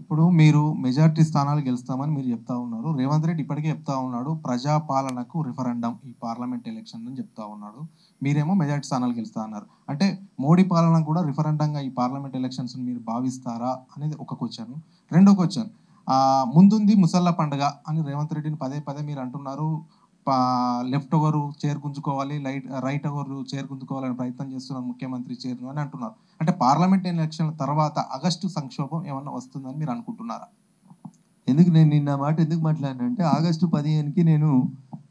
ఇప్పుడు మీరు మెజారిటీ స్థానాలు గెలుస్తామని మీరు చెప్తా ఉన్నారు. రేవంత్ రెడ్డి ఇప్పటికే చెప్తా ఉన్నాడు. ప్రజాపాలనకు రిఫరెండం ఈ పార్లమెంట్ ఎలక్షన్ అని చెప్తా ఉన్నాడు. మీరేమో మెజారిటీ స్థానాలు గెలుస్తా అన్నారు. అంటే మోడీ పాలన కూడా రిఫరెండంగా ఈ పార్లమెంట్ ఎలక్షన్స్ మీరు భావిస్తారా అనేది ఒక క్వశ్చన్. రెండో క్వశ్చన్, ముందుంది ముసళ్ళ పండుగ అని రేవంత్ రెడ్డిని పదే పదే మీరు అంటున్నారు. లెఫ్ట్ ఒకరు చైర్ గుంజుకోవాలి, రైట్ ఒకరు చైర్ గుంజుకోవాలని ప్రయత్నం చేస్తున్నారు ముఖ్యమంత్రి చైర్ను అని అంటున్నారు. అంటే పార్లమెంట్ ఎలక్షన్ తర్వాత ఆగస్టు సంక్షోభం ఏమన్నా వస్తుందని మీరు అనుకుంటున్నారా? ఎందుకు నేను నిన్న మాట ఎందుకు మాట్లాడినంటే ఆగస్టు 15కి నేను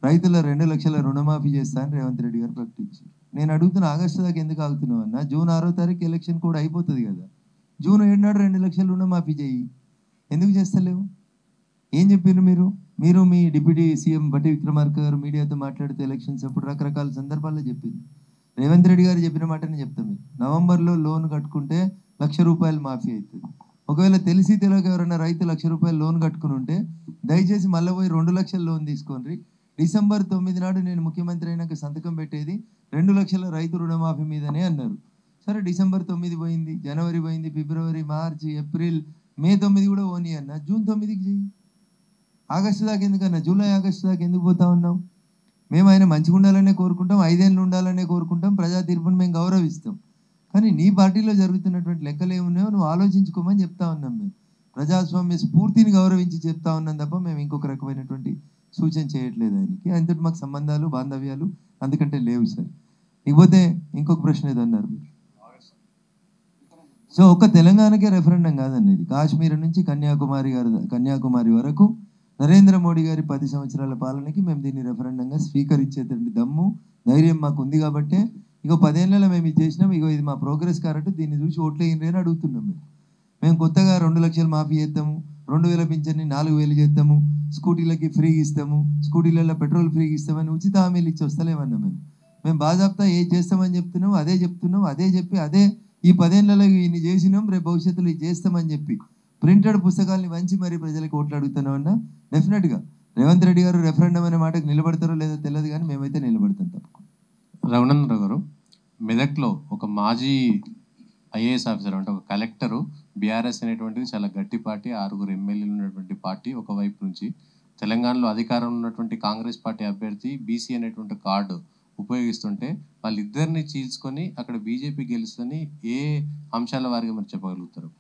రైతుల 2 లక్షల రుణమాఫీ చేస్తాను రేవంత్ రెడ్డి గారు ప్రకటించారు. నేను అడుగుతున్న ఆగస్టు దాకా ఎందుకు ఆగుతున్నావు అన్న? జూన్ 6వ తారీఖు ఎలక్షన్ కూడా అయిపోతుంది కదా. జూన్ 7 నాడు 2 లక్షల రుణమాఫీ చేయి. ఎందుకు చేస్తలేవు? ఏం చెప్పారు మీరు? మీరు మీ డిప్యూటీ సీఎం బట్టి విక్రమార్క గారు మీడియాతో మాట్లాడితే ఎలక్షన్స్ అప్పుడు రకరకాల సందర్భాల్లో చెప్పింది. రేవంత్ రెడ్డి గారు చెప్పిన మాటనే చెప్తాం. మీరు నవంబర్లో లోన్ కట్టుకుంటే ₹1,00,000 మాఫీ అవుతుంది. ఒకవేళ తెలిసి తెలియక ఎవరైనా రైతు ₹1,00,000 లోన్ కట్టుకుని ఉంటే దయచేసి మళ్ళీ పోయి 2 లక్షల లోన్ తీసుకోండి. డిసెంబర్ 9 నాడు నేను ముఖ్యమంత్రి అయినాక సంతకం పెట్టేది 2 లక్షల రైతు రుణమాఫీ మీదనే అన్నారు. సరే, డిసెంబర్ 9 పోయింది, జనవరి పోయింది, ఫిబ్రవరి, మార్చి, ఏప్రిల్, మే 9 కూడా పోనీ అన్న. జూన్ 9కి చెయ్యి. ఆగస్టు దాకా ఎందుకన్నా? జూలై, ఆగస్టు దాకా ఎందుకు పోతా ఉన్నాం? మేము ఆయన మంచిగా ఉండాలనే కోరుకుంటాం, 5 ఏళ్ళు ఉండాలనే కోరుకుంటాం, ప్రజా తీర్పును మేము గౌరవిస్తాం. కానీ నీ పార్టీలో జరుగుతున్నటువంటి లెక్కలు ఏమున్నాయో నువ్వు ఆలోచించుకోమని చెప్తా ఉన్నాం. మేము ప్రజాస్వామ్య స్ఫూర్తిని గౌరవించి చెప్తా ఉన్నాం తప్ప మేము ఇంకొక రకమైనటువంటి సూచన చేయట్లేదు ఆయనకి. ఆయనతో మాకు సంబంధాలు, బాంధవ్యాలు అందుకంటే లేవు సార్. ఇకపోతే ఇంకొక ప్రశ్న ఏదో అన్నారు మీరు. సో ఒక్క తెలంగాణకే రెఫరెండం కాదన్నది. కాశ్మీర్ నుంచి కన్యాకుమారి వరకు నరేంద్ర మోడీ గారి 10 సంవత్సరాల పాలనకి మేము దీన్ని రెఫరెండంగా స్వీకరించేటువంటి దమ్ము, ధైర్యం మాకు ఉంది. కాబట్టి ఇగో 10 ఏళ్ళలో మేము ఇది చేసినాం, ఇగో ఇది మా ప్రోగ్రెస్ కాబట్టి దీన్ని చూసి ఓట్లేయండి అని అడుగుతున్నాం. మేము కొత్తగా 2 లక్షలు మాఫీ చేద్దాము, 2000 పింఛన్ని 4000 చేద్దాము, స్కూటీలకి ఫ్రీగా ఇస్తాము, స్కూటీలలో పెట్రోల్ ఫ్రీగా ఇస్తామని ఉచిత హామీలు ఇచ్చి వస్తలేమన్నా. మేము బాజాబ్తా ఏం చేస్తామని చెప్తున్నాం, అదే చెప్పి అదే ఈ 10 ఏళ్ళలో ఇన్ని చేసినాం, రేపు భవిష్యత్తులో ఇది చేస్తామని చెప్పి ప్రింటెడ్ పుస్తకాలని వంచి మరీ ప్రజలకు ఓట్లు అడుగుతున్నాం అన్న. డెఫినెట్గా రేవంత్ రెడ్డి గారు రెఫరెండం అనే మాటకు నిలబడతారో లేదో తెలియదు, కానీ మేమైతే నిలబడతాం తప్పకుండా. రఘునందరావు గారు, మెదక్లో ఒక మాజీ ఐఏఎస్ ఆఫీసర్ అంటే ఒక కలెక్టరు బీఆర్ఎస్ అనేటువంటిది చాలా గట్టి పార్టీ, 6 ఎమ్మెల్యేలు ఉన్నటువంటి పార్టీ ఒకవైపు నుంచి, తెలంగాణలో అధికారంలో ఉన్నటువంటి కాంగ్రెస్ పార్టీ అభ్యర్థి బీసీ అనేటువంటి కార్డు ఉపయోగిస్తుంటే వాళ్ళిద్దరిని చీల్చుకొని అక్కడ బీజేపీ గెలుస్తుందని ఏ అంశాల వారిగా మీరు చెప్పగలుగుతారు?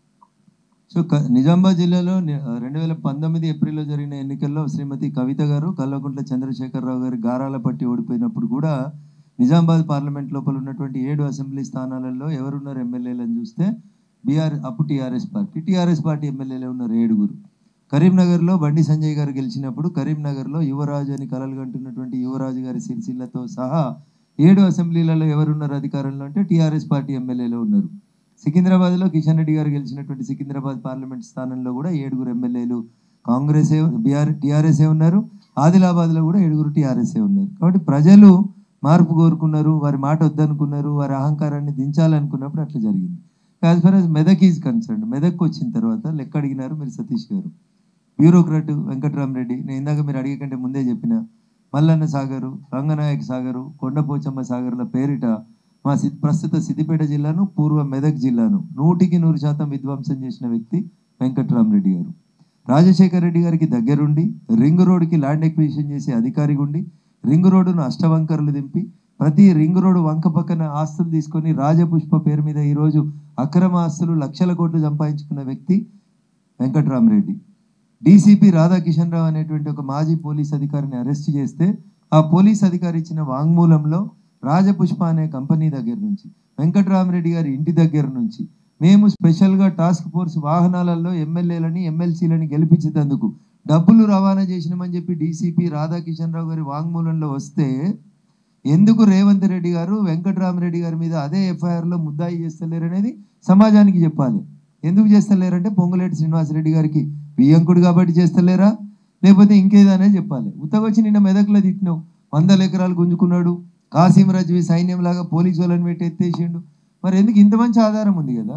సో నిజామాబాద్ జిల్లాలో 2019 ఏప్రిల్లో జరిగిన ఎన్నికల్లో శ్రీమతి కవిత గారు కల్వకుంట్ల చంద్రశేఖరరావు గారి గారాల పట్టి ఓడిపోయినప్పుడు కూడా నిజామాబాద్ పార్లమెంట్ లోపల ఉన్నటువంటి 7 అసెంబ్లీ స్థానాలలో ఎవరున్నారు ఎమ్మెల్యేలను చూస్తే అప్పుడు టీఆర్ఎస్ పార్టీ ఎమ్మెల్యేలు ఉన్నారు 7. కరీంనగర్లో బండి సంజయ్ గారు గెలిచినప్పుడు కరీంనగర్లో యువరాజు అని కలలు కంటున్నటువంటి యువరాజు గారి సిరిసిల్లతో సహా 7 అసెంబ్లీలలో ఎవరున్నారు అధికారంలో అంటే టీఆర్ఎస్ పార్టీ ఎమ్మెల్యేలు ఉన్నారు. సికింద్రాబాద్లో కిషన్ రెడ్డి గారు గెలిచినటువంటి సికింద్రాబాద్ పార్లమెంట్ స్థానంలో కూడా 7 ఎమ్మెల్యేలు టీఆర్ఎస్ఏ ఉన్నారు. ఆదిలాబాద్లో కూడా 7 టీఆర్ఎస్ఏ ఉన్నారు. కాబట్టి ప్రజలు మార్పు కోరుకున్నారు, వారి మాట వద్దనుకున్నారు, వారి అహంకారాన్ని దించాలనుకున్నప్పుడు అట్లా జరిగింది. As for as Medak is concern, Medak వచ్చిన తర్వాత లెక్క అడిగినారు మీరు సతీష్ గారు, బ్యూరోక్రాట్ వెంకట్రామరెడ్డి, నేను ఇందాక మీరు అడిగకంటే ముందే చెప్పిన మల్లన్న సాగరు, రంగనాయక సాగరు, కొండపోచమ్మ సాగర్ల పేరిట మా ప్రస్తుత సిద్దిపేట జిల్లాను, పూర్వ మెదక్ జిల్లాను 100% విధ్వంసం చేసిన వ్యక్తి వెంకట్రామరెడ్డి గారు. రాజశేఖర రెడ్డి గారికి దగ్గరుండి రింగ్ రోడ్డుకి ల్యాండ్ ఎక్విజిషన్ చేసే అధికారి ఉండి రింగ్ రోడ్డును అష్టవంకరలు దింపి ప్రతి రింగ్ రోడ్డు వంక పక్కన ఆస్తులు తీసుకొని రాజపుష్ప పేరు మీద ఈరోజు అక్రమ ఆస్తులు లక్షల కోట్లు సంపాదించుకున్న వ్యక్తి వెంకట్రామరెడ్డి. డీసీపీ రాధాకిషన్ రావు అనేటువంటి ఒక మాజీ పోలీస్ అధికారిని అరెస్ట్ చేస్తే ఆ పోలీస్ అధికారి ఇచ్చిన వాంగ్మూలంలో రాజపుష్ప అనే కంపెనీ దగ్గర నుంచి, వెంకట్రామరెడ్డి గారి ఇంటి దగ్గర నుంచి మేము స్పెషల్గా టాస్క్ ఫోర్స్ వాహనాలలో ఎమ్మెల్యేలని ఎమ్మెల్సీలని గెలిపించేందుకు డబ్బులు రవాణా చేసినామని చెప్పి డీసీపీ రాధాకిషన్ రావు గారి వాంగ్మూలంలో వస్తే ఎందుకు రేవంత్ రెడ్డి గారు వెంకట్రామరెడ్డి గారి మీద అదే ఎఫ్ఐఆర్లో ముద్దాయి చేస్తలేరు అనేది సమాజానికి చెప్పాలి. ఎందుకు చేస్తలేరంటే పొంగులేటి శ్రీనివాసరెడ్డి గారికి వియ్యంకుడు కాబట్టి చేస్తలేరా, లేకపోతే ఇంకేదనే చెప్పాలి. ఉత్తగొచ్చి నిన్న మెదక్లో తిట్టినావు, 100 ఎకరాలు గుంజుకున్నాడు, కాసిం రజ్వీ సైన్యంలాగా పోలీసు వాళ్ళని పెట్టి ఎత్తేసిండు. మరి ఎందుకు? ఇంత మంచి ఆధారం ఉంది కదా.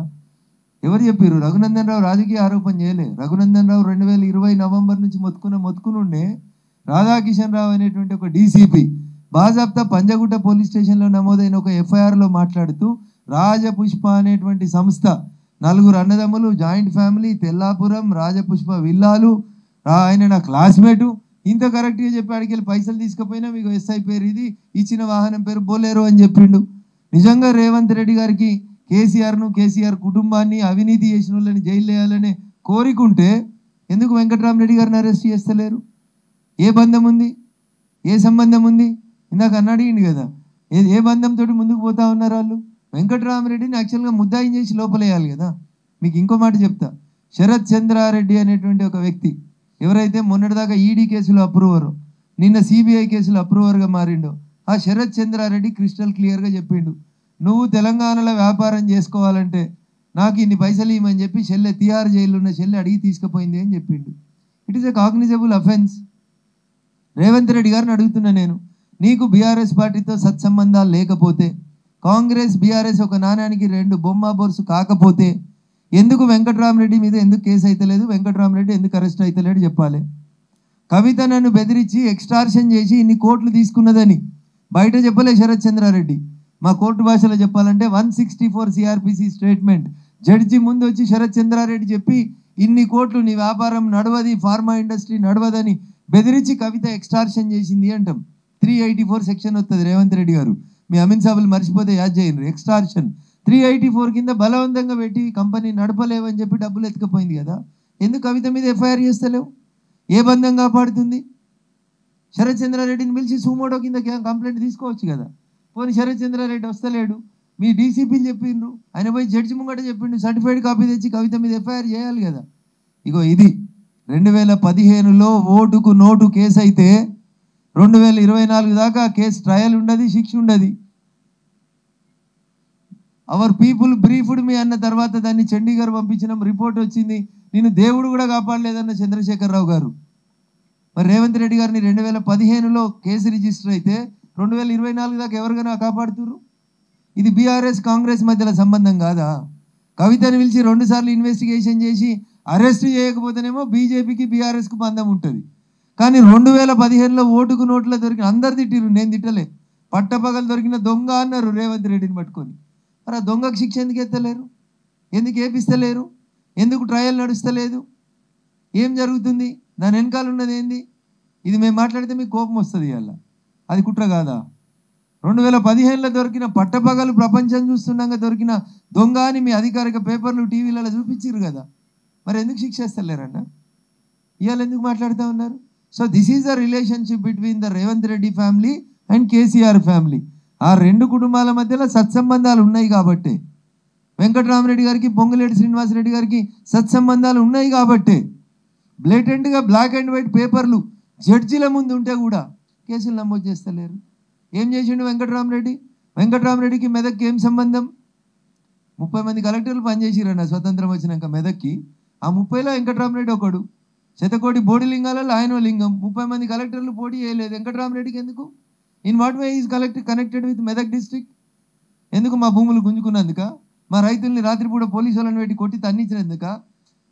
ఎవరు చెప్పారు? రఘునందన్ రావు రాజకీయ ఆరోపణ చేయలే. రఘునందన్ రావు 2020 నవంబర్ నుంచి మొత్తుకునుండే రాధాకిషన్ రావు అనేటువంటి ఒక డీసీపీ బాజాబ్తా పంజగుట్ట పోలీస్ స్టేషన్లో నమోదైన ఒక ఎఫ్ఐఆర్లో మాట్లాడుతూ రాజపుష్ప అనేటువంటి సంస్థ నలుగురు అన్నదమ్ములు, జాయింట్ ఫ్యామిలీ, తెల్లాపురం, రాజపుష్ప విల్లాలు, ఆయన నా క్లాస్మేటు. ఇంత కరెక్ట్గా చెప్పి అడిగి వెళ్ళి పైసలు తీసుకుపోయినా మీకు ఎస్ఐ పేరు ఇది, ఇచ్చిన వాహనం పేరు బోలేరు అని చెప్పిండు. నిజంగా రేవంత్ రెడ్డి గారికి కేసీఆర్ కుటుంబాన్ని అవినీతి చేసిన వాళ్ళని జైలు వేయాలనే కోరికుంటే ఎందుకు వెంకట్రామరెడ్డి గారిని అరెస్ట్ చేస్తలేరు? ఏ బంధం ఉంది? ఏ సంబంధం ఉంది? ఇందాక అన్నాడు కదా, ఏ బంధంతో ముందుకు పోతా ఉన్నారు వాళ్ళు? వెంకట్రామరెడ్డిని యాక్చువల్గా ముద్దాయిని చేసి లోపలేయాలి కదా. మీకు ఇంకో మాట చెప్తా, శరత్ చంద్రారెడ్డి అనేటువంటి ఒక వ్యక్తి ఎవరైతే మొన్నటిదాకా ఈడీ కేసులో అప్రూవరు, నిన్న సిబిఐ కేసులో అప్రూవర్గా మారిండో, ఆ శరత్ చంద్రారెడ్డి క్రిస్టల్ క్లియర్గా చెప్పిండు, నువ్వు తెలంగాణలో వ్యాపారం చేసుకోవాలంటే నాకు ఇన్ని పైసలు ఇవ్వమని చెప్పి చెల్లె తిహార్ జైల్లో ఉన్న చెల్లె అడిగి తీసుకుపోయింది అని చెప్పిండు. It is a cognizable offence. Revanth Reddy గారిని అడుగుతున్నా నేను, నీకు బీఆర్ఎస్ పార్టీతో సత్సంబంధాలు లేకపోతే, కాంగ్రెస్ బీఆర్ఎస్ ఒక నాణ్యానికి రెండు బొమ్మ బొరుసు కాకపోతే ఎందుకు వెంకట్రామరెడ్డి మీద ఎందుకు కేసు అయితలేదు? వెంకట్రామరెడ్డి ఎందుకు అరెస్ట్ అయితలేడు చెప్పాలి. కవిత నన్ను బెదిరించి ఎక్స్టార్షన్ చేసి ఇన్ని కోట్లు తీసుకున్నదని బయట చెప్పలే శరత్ చంద్రారెడ్డి. మా కోర్టు భాషలో చెప్పాలంటే 164 CRPC స్టేట్మెంట్ జడ్జి ముందు వచ్చి శరత్ చంద్రారెడ్డి చెప్పి ఇన్ని కోట్లు నీ వ్యాపారం నడవది, ఫార్మా ఇండస్ట్రీ నడవదని బెదిరించి కవిత ఎక్స్టార్షన్ చేసింది అంటాం. 384 సెక్షన్ వస్తుంది. రేవంత్ రెడ్డి గారు మీ అమిన్ సాబులు మర్చిపోతే యాద్ చేయండి. ఎక్స్టార్షన్ 384 కింద బలవంతంగా పెట్టి కంపెనీ నడపలేవని చెప్పి డబ్బులు ఎత్తుకపోయింది కదా. ఎందుకు కవిత మీద ఎఫ్ఐఆర్ చేస్తలేవు? ఏ బంధం కాపాడుతుంది? శరత్ చంద్రారెడ్డిని పిలిచి సూమోటో కింద కంప్లైంట్ తీసుకోవచ్చు కదా. పోనీ శరత్ చంద్రారెడ్డి వస్తలేడు, మీ డీసీపీలు చెప్పిండ్రు, ఆయన పోయి జడ్జి ముంగట చెప్పిండు, సర్టిఫైడ్ కాపీ తెచ్చి కవిత మీద ఎఫ్ఐఆర్ చేయాలి కదా. ఇగో ఇది 2015లో ఓటుకు నోటు కేసు అయితే 2024 దాకా కేసు ట్రయల్ ఉండదు, శిక్ష ఉండదు. అవర్ పీపుల్ బ్రీఫ్డ్ మీ అన్న తర్వాత దాన్ని చండీగఢ్ పంపించినాం, రిపోర్ట్ వచ్చింది, నేను దేవుడు కూడా కాపాడలేదన్న చంద్రశేఖరరావు గారు. మరి రేవంత్ రెడ్డి గారిని 2015లో కేసు రిజిస్టర్ అయితే 2024 దాకా ఎవరికైనా కాపాడుతున్నారు? ఇది బీఆర్ఎస్ కాంగ్రెస్ మధ్యలో సంబంధం కాదా? కవితను పిలిచి 2 సార్లు ఇన్వెస్టిగేషన్ చేసి అరెస్ట్ చేయకపోతేనేమో బీజేపీకి బీఆర్ఎస్కు బంధం ఉంటుంది. కానీ 2015లో ఓటుకు నోట్లో దొరికిన అందరు తిట్టిరు, నేను తిట్టలే. పట్టపగలు దొరికిన దొంగ అన్నారు రేవంత్ రెడ్డిని పట్టుకొని. మరి ఆ దొంగకు శిక్ష ఎందుకు ఎత్తలేరు? ఎందుకు ఏపిస్తలేరు? ఎందుకు ట్రయల్ నడుస్తలేదు? ఏం జరుగుతుంది? దాని వెనకాల ఉన్నది ఏంది? ఇది మేము మాట్లాడితే మీకు కోపం వస్తుంది. అలా అది కుట్ర కాదా? 2015లో దొరికిన పట్టపగలు ప్రపంచం చూస్తున్నాగా దొరికిన దొంగ అని మీ అధికారిక పేపర్లు టీవీలలో చూపించారు కదా. మరి ఎందుకు శిక్షేస్తలేరన్న? ఇవాళ ఎందుకు మాట్లాడుతూ ఉన్నారు? So this is the relationship between the Revanth Reddy family and KCR family. ఆ రెండు కుటుంబాల మధ్యలో సత్సంబంధాలు ఉన్నాయి కాబట్టి, వెంకట్రామరెడ్డి గారికి పొంగులేటి శ్రీనివాసరెడ్డి గారికి సత్సంబంధాలు ఉన్నాయి కాబట్టి బ్లేటెంట్గా బ్లాక్ అండ్ వైట్ పేపర్లు జడ్జిల ముందు ఉంటే కూడా కేసులు నమోదు చేస్తలేరు. ఏం చేసిండు వెంకట్రామరెడ్డి? వెంకట్రామరెడ్డికి మెదక్కి ఏం సంబంధం? 30 మంది కలెక్టర్లు పనిచేసిరన్న స్వతంత్రం వచ్చినాక మెదక్కి. ఆ 30లో వెంకట్రామరెడ్డి ఒకడు. శతకోటి బోడిలింగాలలో ఆయన లింగం. 30 మంది కలెక్టర్లు పోటీ చేయలేదు. వెంకట్రామరెడ్డికి ఎందుకు? In what way is connected with Medak district? ఎందుకు? మా భూములు గుంజుకున్నందుక? మా రైతుల్ని రాత్రిపూట పోలీసు వాళ్ళని పెట్టి కొట్టి తన్నించినందుక?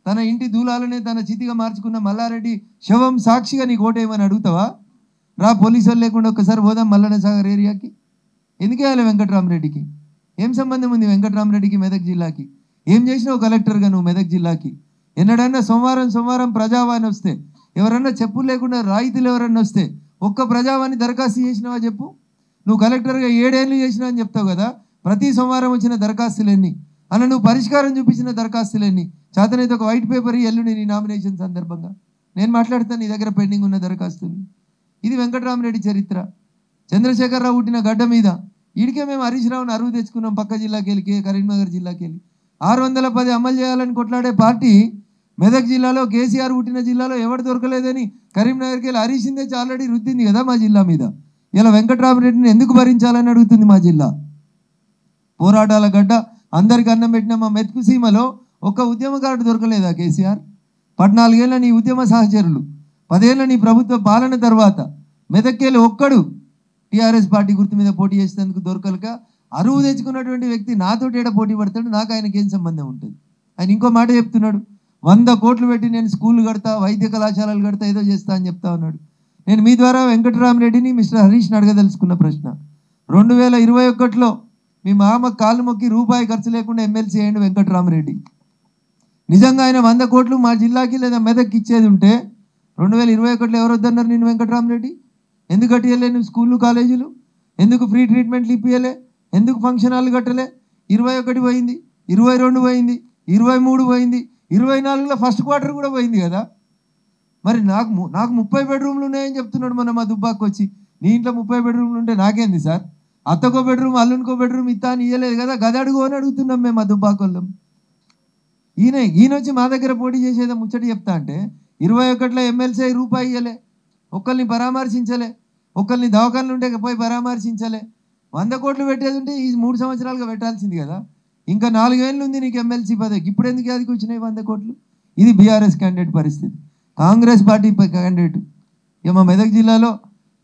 తన ఇంటి దూలాలనే తన చితిగా మార్చుకున్న మల్లారెడ్డి శవం సాక్షిగా నీకు ఓటేయమని అడుగుతావా? రా పోలీసు వాళ్ళు లేకుండా ఒకసారి పోదాం మల్లన్న సాగర్ ఏరియాకి. ఎందుకు వేయాలి వెంకట్రామరెడ్డికి? ఏం సంబంధం ఉంది వెంకట్రామరెడ్డికి మెదక్ జిల్లాకి? ఏం చేసినావు కలెక్టర్గా నువ్వు మెదక్ జిల్లాకి? ఎన్నడన్నా సోమవారం ప్రజావాణి వస్తే, ఎవరన్నా చెప్పులు లేకుండా రాయితీలు ఎవరన్నా వస్తే ఒక్క ప్రజావాణి దరఖాస్తు చేసినావా చెప్పు? నువ్వు కలెక్టర్గా 7 ఏళ్ళు చేసినావు అని చెప్తావు కదా. ప్రతి సోమవారం వచ్చిన దరఖాస్తులన్నీ, అలా నువ్వు పరిష్కారం చూపించిన దరఖాస్తులన్నీ, చేతనైతే ఒక వైట్ పేపర్ ఎల్లుండి నీ నామినేషన్ సందర్భంగా నేను మాట్లాడతాను నీ దగ్గర పెండింగ్ ఉన్న దరఖాస్తుని. ఇది వెంకట్రామరెడ్డి చరిత్ర. చంద్రశేఖరరావు పుట్టిన గడ్డ మీద ఈడికే మేము హరీష్ రావుని అరువు తెచ్చుకున్నాం పక్క జిల్లాకి వెళ్ళి, కరీంనగర్ జిల్లాకి వెళ్ళి. 610 అమలు చేయాలని కొట్లాడే పార్టీ మెదక్ జిల్లాలో, కేసీఆర్ పుట్టిన జిల్లాలో ఎవరు దొరకలేదని కరీంనగర్కి వెళ్ళి హరీష్ తెచ్చి ఆల్రెడీ రుద్దింది కదా మా జిల్లా మీద. ఇలా వెంకట్రామరెడ్డిని ఎందుకు భరించాలని అడుగుతుంది మా జిల్లా. పోరాటాల గడ్డ, అందరికి అన్నం పెట్టిన మా మెతుకు సీమలో ఒక్క ఉద్యమకారుడు దొరకలేదా కేసీఆర్? 14 ఏళ్ళ నీ ఉద్యమ సహచరులు, 10 ఏళ్ళ నీ ప్రభుత్వ పాలన తర్వాత మెదక్కేళ్ళు ఒక్కడు టీఆర్ఎస్ పార్టీ గుర్తు మీద పోటీ చేసేందుకు దొరకలేక అరువు తెచ్చుకున్నటువంటి వ్యక్తి నాతో ఏడ పోటీ పడతాడు? నాకు ఆయనకి ఏం సంబంధం ఉంటుంది? ఆయన ఇంకో మాట చెప్తున్నాడు, 100 కోట్లు పెట్టి నేను స్కూళ్ళు కడతా, వైద్య కళాశాలలు కడతా, ఏదో చేస్తా అని చెప్తా ఉన్నాడు. నేను మీ ద్వారా వెంకట్రామరెడ్డిని, మిస్టర్ హరీష్ని అడగదలుచుకున్న ప్రశ్న, 2021లో మీ మామ కాలు మొక్కి రూపాయి ఖర్చు లేకుండా ఎమ్మెల్సీ అయ్యిండు వెంకట్రామరెడ్డి. నిజంగా ఆయన 100 కోట్లు మా జిల్లాకి లేదా మెదక్కి ఇచ్చేది ఉంటే 2021లో ఎవరు వద్దన్నారు నేను వెంకటరామరెడ్డి? ఎందుకు కట్టియలే నువ్వు స్కూళ్ళు కాలేజీలు? ఎందుకు ఫ్రీ ట్రీట్మెంట్లు ఇప్పియలే? ఎందుకు ఫంక్షన్ హాల్ కట్టలే? 21 పోయింది, 22 పోయింది, 23 పోయింది, 24లో ఫస్ట్ క్వార్టర్ కూడా పోయింది కదా. మరి నాకు 30 బెడ్రూమ్లు ఉన్నాయని చెప్తున్నాడు మన మా దుబ్బాకి వచ్చి. నీ ఇంట్లో 30 బెడ్రూమ్లు ఉంటే నాకేంది సార్? అత్తకో బెడ్రూమ్ అల్లునికో బెడ్రూమ్ ఇస్తా అని ఇవ్వలేదు కదా, గదడుగు అని అడుగుతున్నాం మేము మా దుబ్బాకోళ్ళం. ఈయన వచ్చి మా దగ్గర పోటీ చేసేదో ముచ్చటి చెప్తా అంటే 21లో ఎమ్మెల్సీ రూపాయి ఇవ్వలే, ఒక్కరిని పరామర్శించలే, ఒక్కరిని దవాఖానలు ఉంటే పోయి పరామర్శించలే. 100 కోట్లు పెట్టేది ఉంటే ఈ 3 సంవత్సరాలుగా పెట్టాల్సింది కదా. ఇంకా 4 ఏళ్ళు ఉంది నీకు ఎమ్మెల్సీ పదవికి, ఇప్పుడు ఎందుకు అదికి వచ్చినాయి 100 కోట్లు? ఇది బీఆర్ఎస్ క్యాండిడేట్ పరిస్థితి. కాంగ్రెస్ పార్టీ క్యాండిడేట్ ఇక మా మెదక్ జిల్లాలో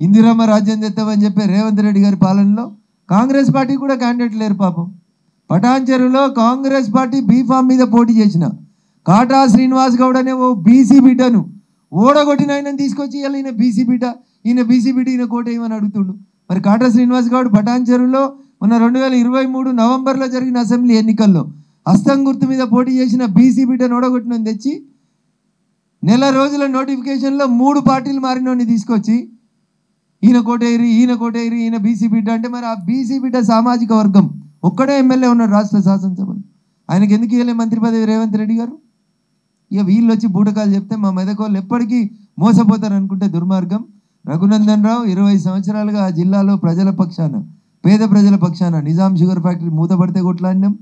ఇందిరమ్మ రాజ్యం తెస్తామని చెప్పే రేవంత్ రెడ్డి గారి పాలనలో కాంగ్రెస్ పార్టీ కూడా క్యాండిడేట్ లేరు పాపం. పటాన్చెరులో కాంగ్రెస్ పార్టీ బీఫామ్ మీద పోటీ చేసిన కాటా శ్రీనివాస్ గౌడ్ అనే ఓ బీసీ బిడ్డను ఓడగొట్టిన ఆయన తీసుకొచ్చి ఈయన బీసీ బిడ్డ ఈయన కోట ఏమని అడుగుతుండు. మరి కాటా శ్రీనివాస్ గౌడ్ పటాన్చెరులో మొన్న 2023 నవంబర్లో జరిగిన అసెంబ్లీ ఎన్నికల్లో హస్తం గుర్తు మీద పోటీ చేసిన బీసీ బిడ్డను ఓడగొట్టిన తెచ్చి నెల రోజుల నోటిఫికేషన్లో 3 పార్టీలు మారినోని తీసుకొచ్చి ఈయన కోటేరి ఈయన బీసీ బిడ్డ అంటే మరి ఆ బీసీ బిడ్డ సామాజిక వర్గం ఒక్కడే ఎమ్మెల్యే ఉన్నాడు రాష్ట్ర శాసనసభలో. ఆయనకి ఎందుకు ఇవ్వలే మంత్రి పదవి రేవంత్ రెడ్డి గారు? ఇక వీళ్ళు వచ్చి బూటకాలు చెప్తే మా మెదకోళ్ళు ఎప్పటికీ మోసపోతారు అనుకుంటే దుర్మార్గం. రఘునందన్ రావు 20 సంవత్సరాలుగా ఆ జిల్లాలో ప్రజల పక్షాన, పేద ప్రజల పక్షాన నిజాం షుగర్ ఫ్యాక్టరీ మూతపడితే కొట్లాడినాం,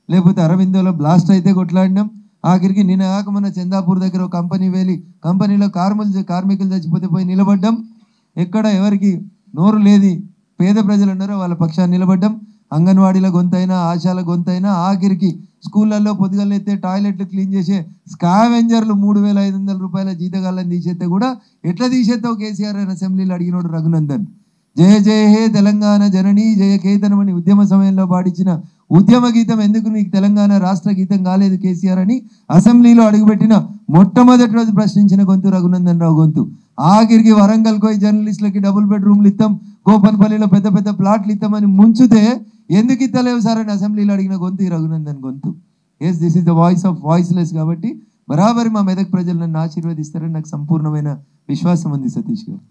లేకపోతే అరవిందోలో బ్లాస్ట్ అయితే కొట్లాడినాం. ఆఖరికి నిన్న కాక మన చందాపూర్ దగ్గర ఒక కంపెనీ వేలి కంపెనీలో కార్మికులు చచ్చిపోతే పోయి నిలబడ్డాం. ఎక్కడ ఎవరికి నోరు లేది పేద ప్రజలు ఉన్నారో వాళ్ళ పక్షాన్ని నిలబడ్డాం. అంగన్వాడీల గొంతైనా, ఆశాల గొంతైనా, ఆఖరికి స్కూళ్ళల్లో పొద్దుగలైతే టాయిలెట్లు క్లీన్ చేసే స్కావెంజర్లు 3500 రూపాయల జీతగాళ్ళని తీసేస్తే కూడా ఎట్లా తీసేస్తావు కేసీఆర్ అని అసెంబ్లీలో అడిగినోడు రఘునందన్. జయ జయ హే తెలంగాణ జననీ జయ కేతనం అని ఉద్యమ సమయంలో పాడించిన ఉద్యమ గీతం ఎందుకు నీకు తెలంగాణ రాష్ట్ర గీతం కాలేదు కేసీఆర్ అని అసెంబ్లీలో అడుగుపెట్టిన మొట్టమొదటి రోజు ప్రశ్నించిన గొంతు రఘునందన్ రావు గొంతు. ఆఖరికి వరంగల్ పోయి జర్నలిస్టులకి డబుల్ బెడ్రూమ్లు ఇస్తాం, కోపన్పల్లిలో పెద్ద పెద్ద ప్లాట్లు ఇస్తామని ముంచుతే ఎందుకు ఇస్తలేవు సార్ అని అసెంబ్లీలో అడిగిన గొంతు ఈ రఘునందన్ గొంతు. Yes, this is the voice of voiceless. కాబట్టి బరాబరి మా మెదక్ ప్రజలు నన్ను ఆశీర్వదిస్తారని నాకు సంపూర్ణమైన విశ్వాసం ఉంది సతీష్ గారు.